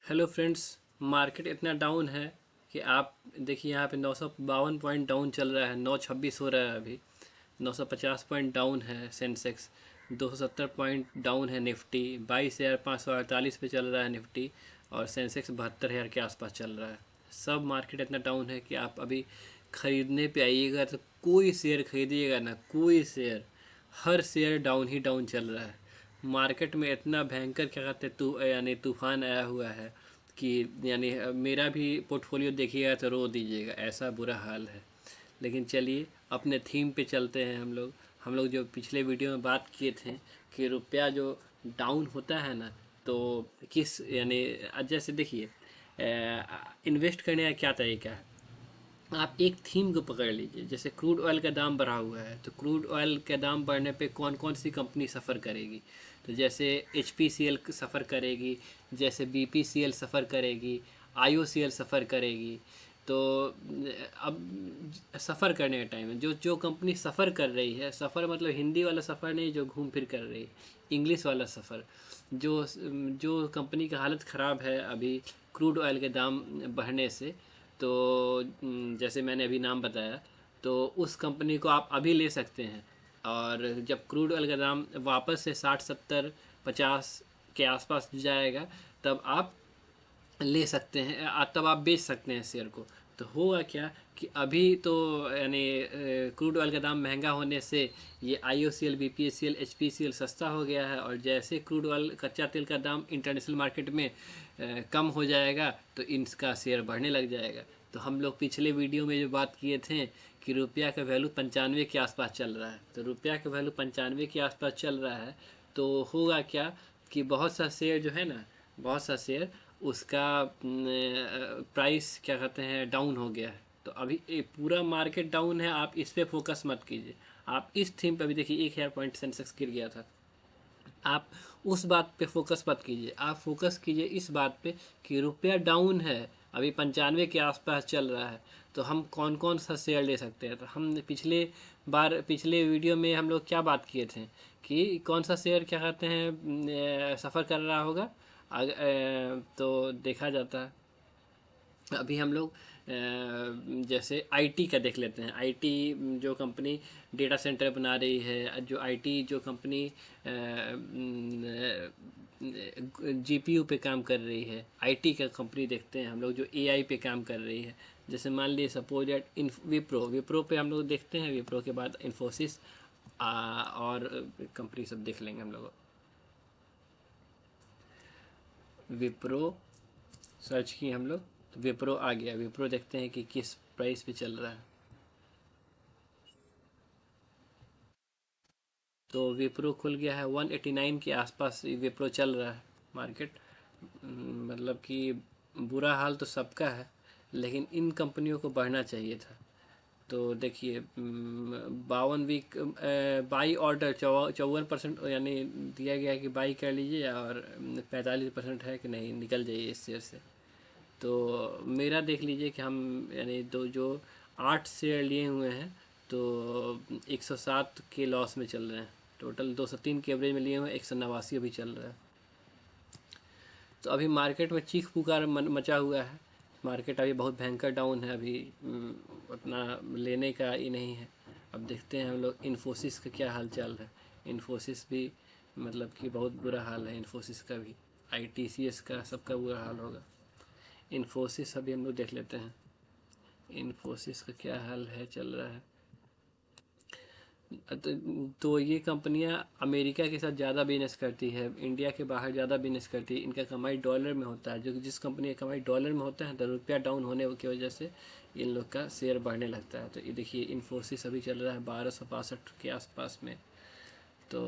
Hello friends. Market इतना down है कि आप देखिए यहाँ पे 952 पॉइंट डाउन चल रहा है, 926 हो रहा है अभी। 950 पॉइंट डाउन है सेंसेक्स। 270 पॉइंट डाउन है निफ्टी। 22,548 पे चल रहा है निफ्टी। और सेंसेक्स 72,000 के आसपास चल रहा है। सब मार्केट इतना डाउन है कि आप अभी ख़रीदने पे आइएगा तो कोई शेयर खरीदिएगा ना, कोई शेयर, हर शेयर डाउन ही डाउन चल रहा है। मार्केट में इतना भयंकर क्या कहते हैं यानी तूफान आया हुआ है कि यानी मेरा भी पोर्टफोलियो देखिएगा तो रो दीजिएगा, ऐसा बुरा हाल है। लेकिन चलिए अपने थीम पे चलते हैं। हम लोग जो पिछले वीडियो में बात किए थे कि रुपया जो डाउन होता है ना, तो किस यानी जैसे देखिए इन्वेस्ट करने का क्या तरीका है। आप एक थीम को पकड़ लीजिए। जैसे क्रूड ऑयल का दाम बढ़ा हुआ है, तो क्रूड ऑयल के दाम बढ़ने पे कौन कौन सी कंपनी सफ़र करेगी। तो जैसे एच पी सी एल सफ़र करेगी, जैसे बी पी सी एल सफ़र करेगी, आई ओ सी एल सफ़र करेगी। तो अब सफ़र करने का टाइम है। जो जो कंपनी सफ़र कर रही है, सफ़र मतलब हिंदी वाला सफ़र नहीं जो घूम फिर कर रही है, इंग्लिश वाला सफ़र। जो जो कंपनी का हालत ख़राब है अभी क्रूड ऑयल के दाम बढ़ने से, तो जैसे मैंने अभी नाम बताया, तो उस कंपनी को आप अभी ले सकते हैं। और जब क्रूड ऑयल का दाम वापस से 60 70 50 के आसपास जाएगा, तब आप ले सकते हैं, तब आप बेच सकते हैं शेयर को। तो होगा क्या कि अभी तो यानी क्रूड ऑयल का दाम महंगा होने से ये I O C L, B P S C L, H P C L सस्ता हो गया है। और जैसे क्रूड ऑयल कच्चा तेल का दाम इंटरनेशनल मार्केट में कम हो जाएगा तो इनका शेयर बढ़ने लग जाएगा। तो हम लोग पिछले वीडियो में जो बात किए थे कि रुपया का वैल्यू 95 के आसपास चल रहा है, तो रुपया का वैल्यू 95 के आसपास चल रहा है, तो होगा क्या कि बहुत सा शेयर जो है ना, बहुत सा शेयर उसका प्राइस क्या कहते हैं डाउन हो गया है। तो अभी पूरा मार्केट डाउन है, आप इस पे फोकस मत कीजिए। आप इस थीम पे, अभी देखिए 1,000 पॉइंट सेंसेक्स गिर गया था, आप उस बात पे फोकस मत कीजिए। आप फोकस कीजिए इस बात पे कि रुपया डाउन है, अभी 95 के आसपास चल रहा है, तो हम कौन कौन सा शेयर ले सकते हैं। तो हम पिछले वीडियो में हम लोग क्या बात किए थे कि कौन सा शेयर क्या कहते हैं सफ़र कर रहा होगा। तो देखा जाता है अभी हम लोग जैसे आईटी का देख लेते हैं। आईटी जो कंपनी डेटा सेंटर बना रही है, जो आईटी जो कंपनी जीपीयू पे काम कर रही है, आईटी का कंपनी देखते हैं हम लोग जो एआई पे काम कर रही है। जैसे मान लीजिए सपोज दैट इन विप्रो पे हम लोग देखते हैं। विप्रो के बाद इन्फोसिस और कंपनी सब देख लेंगे हम लोग। विप्रो सर्च किए हम लोग, तो विप्रो आ गया। विप्रो देखते हैं कि किस प्राइस पे चल रहा है। तो विप्रो खुल गया है 189 के आसपास विप्रो चल रहा है मार्केट। मतलब कि बुरा हाल तो सबका है, लेकिन इन कंपनियों को बढ़ना चाहिए था। तो देखिए 52 वीक बाई ऑर्डर 54% यानी दिया गया है कि बाई कर लीजिए, और 45% है कि नहीं निकल जाइए इस शेयर से। तो मेरा देख लीजिए कि हम यानी दो जो 8 शेयर लिए हुए हैं, तो 107 के लॉस में चल रहे हैं। टोटल 203 के एवरेज में लिए हुए हैं, 189 अभी चल रहा है। तो अभी मार्केट में चीख पुकार मचा हुआ है। मार्केट अभी बहुत भयंकर डाउन है अभी। उतना लेने का ही नहीं है। अब देखते हैं हम लोग इन्फोसिस का क्या हाल चाल है। इन्फोसिस भी मतलब कि बहुत बुरा हाल है इन्फोसिस का भी। आई टी सी एस का सबका बुरा हाल होगा। इन्फोसिस अभी हम लोग देख लेते हैं इन्फोसिस का क्या हाल है चल रहा है। तो ये कंपनियां अमेरिका के साथ ज़्यादा बिजनेस करती है, इंडिया के बाहर ज़्यादा बिजनेस करती है। इनका कमाई डॉलर में होता है। जो जिस कंपनी का कमाई डॉलर में होता है, तो रुपया डाउन होने की वजह से इन लोग का शेयर बढ़ने लगता है। तो ये देखिए इन्फोसिस अभी चल रहा है 1262 के आसपास में। तो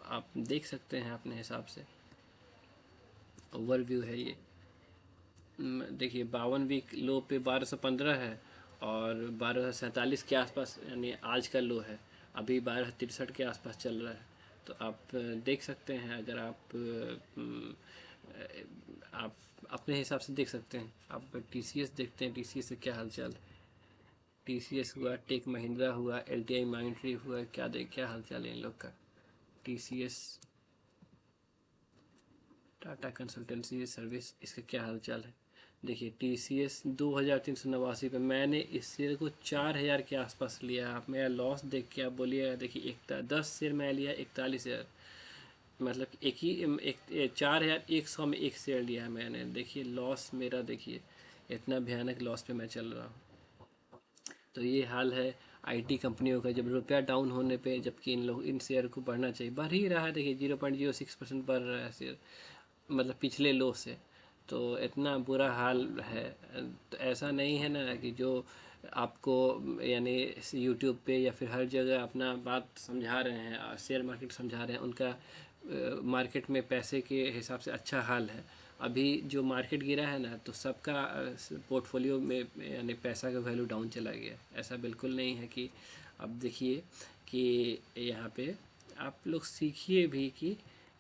आप देख सकते हैं अपने हिसाब से, ओवरव्यू है ये। देखिए 52 वीक लो पे 1215 है, और 1247 के आसपास यानी आज का लो है। अभी 1263 के आसपास चल रहा है। तो आप देख सकते हैं। अगर आप अपने हिसाब से देख सकते हैं। आप टी सी एस देखते हैं, टी सी एस से क्या हालचाल है। टी सी एस हुआ, टेक महिंद्रा हुआ, एल टी आई माइंट्री हुआ, क्या हालचाल है इन लोग का। T C S Tata consultancy service, इसका क्या हाल चाल है? देखिए TCS 2389 पे मैंने इस शेयर को 4000 के आसपास लिया। आप मेरा लॉस देख के आप बोलिए, देखिए 10 शेयर मैं लिया 41,000, मतलब एक ही एक 4100 में एक शेयर लिया है मैंने। देखिए लॉस मेरा, देखिए इतना भयानक लॉस पे मैं चल रहा हूँ। तो ये हाल है आईटी कंपनियों का, जब रुपया डाउन होने पे, जबकि इन शेयर को बढ़ना चाहिए, बढ़ ही रहा है। देखिए 0.06% बढ़ रहा है शेयर, मतलब पिछले लो से। तो इतना बुरा हाल है। तो ऐसा नहीं है ना कि जो आपको यानी यूट्यूब पे या फिर हर जगह अपना बात समझा रहे हैं, शेयर मार्केट समझा रहे हैं, उनका मार्केट में पैसे के हिसाब से अच्छा हाल है। अभी जो मार्केट गिरा है ना, तो सबका पोर्टफोलियो में यानी पैसा का वैल्यू डाउन चला गया। ऐसा बिल्कुल नहीं है। कि अब देखिए कि यहाँ पे आप लोग सीखिए भी कि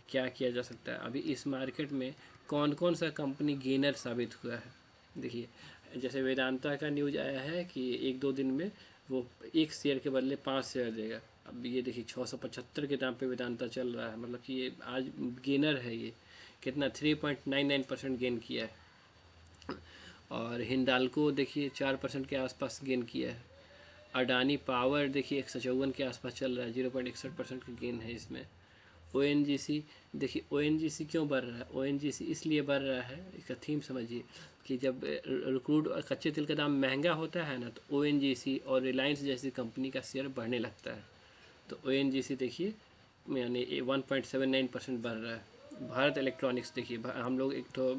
क्या किया जा सकता है। अभी इस मार्केट में कौन कौन सा कंपनी गेनर साबित हुआ है। देखिए जैसे वेदांता का न्यूज आया है कि 1-2 दिन में वो एक शेयर के बदले 5 शेयर देगा। अब ये देखिए 675 के दाम पे वेदांता चल रहा है, मतलब कि ये आज गेनर है। ये कितना 3.99% गेन किया है। और हिंडाल्को देखिए 4% के आसपास गेन किया है। अडानी पावर देखिए 154 के आसपास चल रहा है, 0.61% का गेन है इसमें। ONGC देखिए, ONGC क्यों बढ़ रहा है? ONGC इसलिए बढ़ रहा है, इसका थीम समझिए कि जब क्रूड और कच्चे तेल का दाम महंगा होता है ना, तो ONGC और रिलायंस जैसी कंपनी का शेयर बढ़ने लगता है। तो ONGC देखिए यानी 1.79% बढ़ रहा है। भारत इलेक्ट्रॉनिक्स देखिए, हम लोग एक तो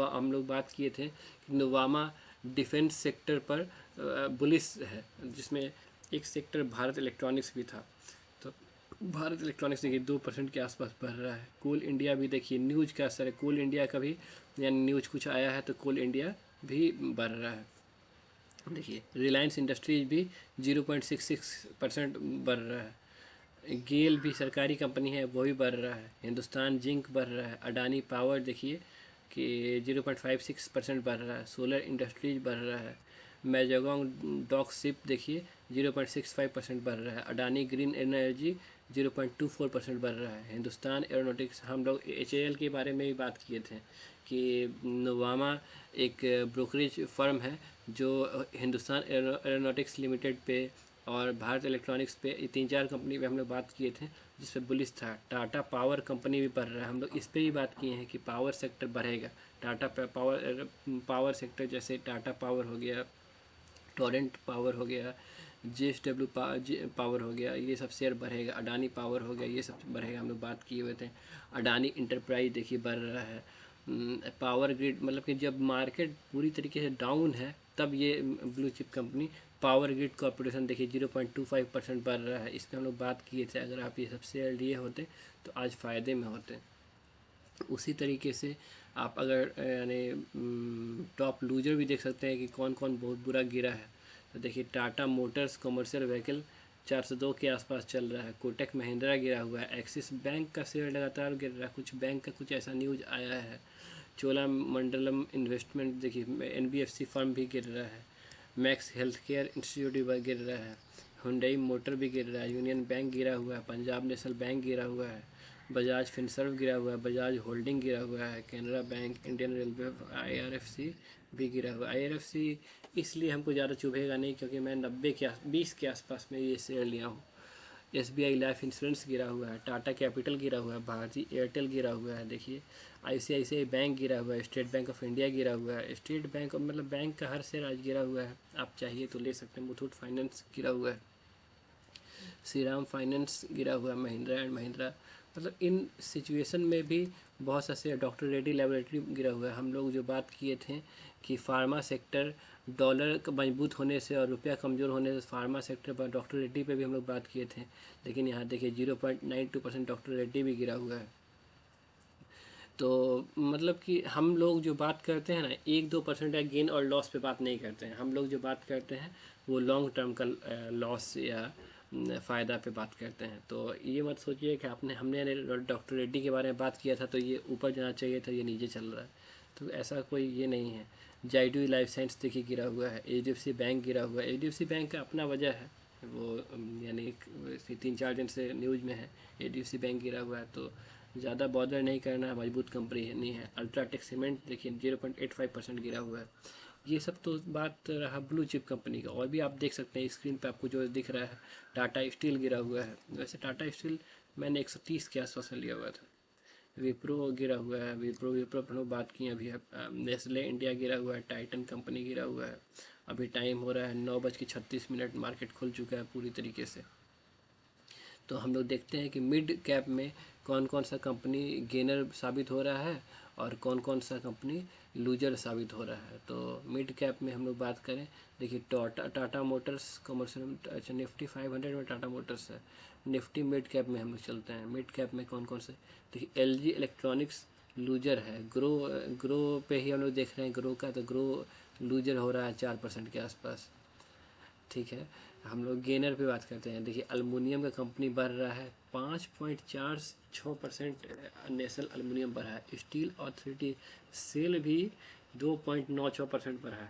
हम लोग बात किए थे कि नोवामा डिफेंस सेक्टर पर बुलिस है, जिसमें एक सेक्टर भारत इलेक्ट्रॉनिक्स भी था। तो भारत इलेक्ट्रॉनिक्स देखिए 2% के आसपास बढ़ रहा है। कोल इंडिया भी देखिए, न्यूज का असर है, कोल इंडिया का भी यानी न्यूज कुछ आया है तो कोल इंडिया भी बढ़ रहा है। देखिए रिलायंस इंडस्ट्रीज भी 0.66% बढ़ रहा है। गेल भी सरकारी कंपनी है, वो भी बढ़ रहा है। हिंदुस्तान जिंक बढ़ रहा है। अडानी पावर देखिए कि 0.56% बढ़ रहा है। सोलर इंडस्ट्रीज बढ़ रहा है। मैजागोंग डॉक शिप देखिए 0.65% बढ़ रहा है। अडानी ग्रीन एनर्जी 0.24% बढ़ रहा है। हिंदुस्तान एरोनॉटिक्स, हम लोग HAL के बारे में भी बात किए थे कि नोवामा एक ब्रोकरेज फर्म है जो हिंदुस्तान एरोनॉटिक्स लिमिटेड पे और भारत इलेक्ट्रॉनिक्स पे, 3-4 कंपनी पे हम लोग बात किए थे जिस पे बुलिश था। टाटा पावर कंपनी भी बढ़ रहा है, हम लोग इस पे भी बात किए हैं कि पावर सेक्टर बढ़ेगा। टाटा पावर सेक्टर जैसे टाटा पावर हो गया, टोरेंट पावर हो गया, JSW पावर हो गया, ये सब शेयर बढ़ेगा। अडानी पावर हो गया, ये सब बढ़ेगा, हम लोग बात किए हुए थे। अडानी इंटरप्राइज देखिए बढ़ रहा है। पावर ग्रिड, मतलब कि जब मार्केट पूरी तरीके से डाउन है तब ये blue chip company power grid corporation देखिए 0.25% बढ़ रहा है। इस पर हम लोग बात किए थे, अगर आप ये सब शेयर लिए होते तो आज फ़ायदे में होते। उसी तरीके से आप अगर यानी टॉप लूजर भी देख सकते हैं कि कौन कौन बहुत बुरा गिरा है। तो देखिए टाटा मोटर्स कमर्शियल व्हीकल 402 के आसपास चल रहा है। कोटक महिंद्रा गिरा हुआ है। एक्सिस बैंक का शेयर लगातार गिर रहा है, कुछ बैंक का कुछ ऐसा न्यूज आया है। चोलामंडलम इन्वेस्टमेंट देखिए NBFC फर्म भी गिर रहा है। मैक्स हेल्थ केयर इंस्टीट्यूट भी गिर रहा है। हुंडई मोटर भी गिर रहा है। यूनियन बैंक गिरा हुआ है। पंजाब नेशनल बैंक गिरा हुआ है। बजाज फिनसर्व गिरा हुआ है। बजाज होल्डिंग गिरा हुआ है। Canara bank, Indian railway, IRFC भी गिरा हुआ है। IRFC इसलिए हमको ज़्यादा चुभेगा नहीं क्योंकि मैं 20 के आसपास में ये शेयर लिया हूँ। SBI लाइफ इंश्योरेंस गिरा हुआ है। टाटा कैपिटल गिरा हुआ है। भारतीय एयरटेल गिरा हुआ है। देखिए ICICI बैंक गिरा हुआ है। स्टेट बैंक ऑफ इंडिया गिरा हुआ है। स्टेट बैंक मतलब बैंक का हर शेयर आज गिरा हुआ है, आप चाहिए तो ले सकते हैं। मुथूट फाइनेंस गिरा हुआ है। श्रीराम फाइनेंस गिरा हुआ है। महिंद्रा एंड महिंद्रा, मतलब इन सिचुएशन में भी बहुत सा शेयर, डॉक्टर रेड्डी लेबोरेटरी गिरा हुआ है। हम लोग जो बात किए थे कि फार्मा सेक्टर डॉलर का मजबूत होने से और रुपया कमज़ोर होने से फार्मा सेक्टर पर, डॉक्टर रेड्डी पे भी हम लोग बात किए थे, लेकिन यहाँ देखिए 0.92% डॉक्टर रेड्डी भी गिरा हुआ है। तो मतलब कि हम लोग जो बात करते हैं ना, 1-2% का गेन और लॉस पे बात नहीं करते हैं। हम लोग जो बात करते हैं वो लॉन्ग टर्म का लॉस या फ़ायदा पे बात करते हैं। तो ये मत सोचिए कि हमने डॉक्टर रेड्डी के बारे में बात किया था तो ये ऊपर जाना चाहिए था, ये नीचे चल रहा है, तो ऐसा कोई ये नहीं है। जाइडू लाइफ साइंस देखिए गिरा हुआ है। HDFC बैंक गिरा हुआ है। HDFC बैंक का अपना वजह है, वो यानी 3-4 दिन से न्यूज़ में है। HDFC बैंक गिरा हुआ है। तो ज़्यादा बॉदर नहीं करना है, मजबूत कंपनी नहीं है। अल्ट्राटेक सीमेंट देखिए 0.85% गिरा हुआ है। ये सब तो बात रहा ब्लू चिप कंपनी का। और भी आप देख सकते हैं स्क्रीन पे आपको जो दिख रहा है, टाटा स्टील गिरा हुआ है। वैसे टाटा स्टील मैंने 130 के आसपास में लिया हुआ था। विप्रो गिरा हुआ है, विप्रो पर हम बात किए अभी। नेस्ले इंडिया गिरा हुआ है, टाइटन कंपनी गिरा हुआ है। अभी टाइम हो रहा है 9:36, मार्केट खुल चुका है पूरी तरीके से। तो हम लोग देखते हैं कि मिड कैप में कौन कौन सा कंपनी गेनर साबित हो रहा है और कौन कौन सा कंपनी लूजर साबित हो रहा है। तो मिड कैप में हम लोग बात करें, देखिए टाटा मोटर्स कमर्शियल, अच्छा निफ्टी 500 में टाटा मोटर्स है। निफ्टी मिड कैप में हम लोग चलते हैं। मिड कैप में कौन कौन से, देखिए एलजी इलेक्ट्रॉनिक्स लूजर है। ग्रो पे ही हम लोग देख रहे हैं, ग्रो का तो ग्रो लूजर हो रहा है 4% के आसपास। ठीक है, हम लोग गेनर पे बात करते हैं। देखिए अल्मुनियम का कंपनी बढ़ रहा है 5.46%। नेशनल अल्मुनियम बढ़ा है। स्टील अथॉरिटी सेल भी 2.96% बढ़ा है।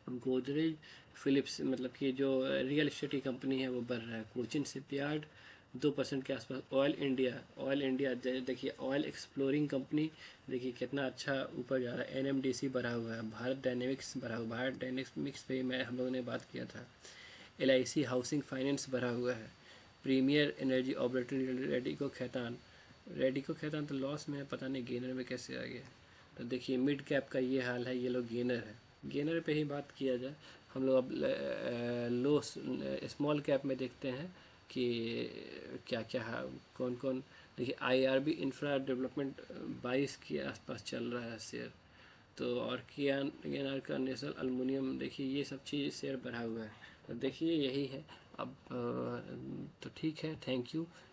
गोदरेज फिलिप्स मतलब कि जो रियल एस्टेट की कंपनी है वो बढ़ रहा है। कोचिन शिपयार्ड 2% के आसपास। ऑयल इंडिया देखिए ऑयल एक्सप्लोरिंग कंपनी देखिए कितना अच्छा ऊपर जा रहा है। एनएमडीसी बढ़ा हुआ है। भारत डायनेमिक्स बढ़ा हुआ है। भारत डायनेमिक्स पे मैं हम लोगों ने बात किया था। एलआईसी हाउसिंग फाइनेंस बढ़ा हुआ है। Premier energy operator Radico Khaitan तो लॉस में है, पता नहीं गेनर में कैसे आ गया। तो देखिए मिड कैप का ये हाल है, ये लोग गेनर है। गेनर पे ही बात किया जाए, हम लोग अब लो स्मॉल कैप में देखते हैं कि क्या क्या है, कौन कौन। देखिए आईआरबी इंफ्रा डेवलपमेंट 22 के आसपास चल रहा है शेयर। तो और KNR का नेशनल अल्मुनियम देखिए ये सब चीज़ शेयर बढ़ा हुआ है। तो देखिए यही है अब। तो ठीक है, थैंक यू।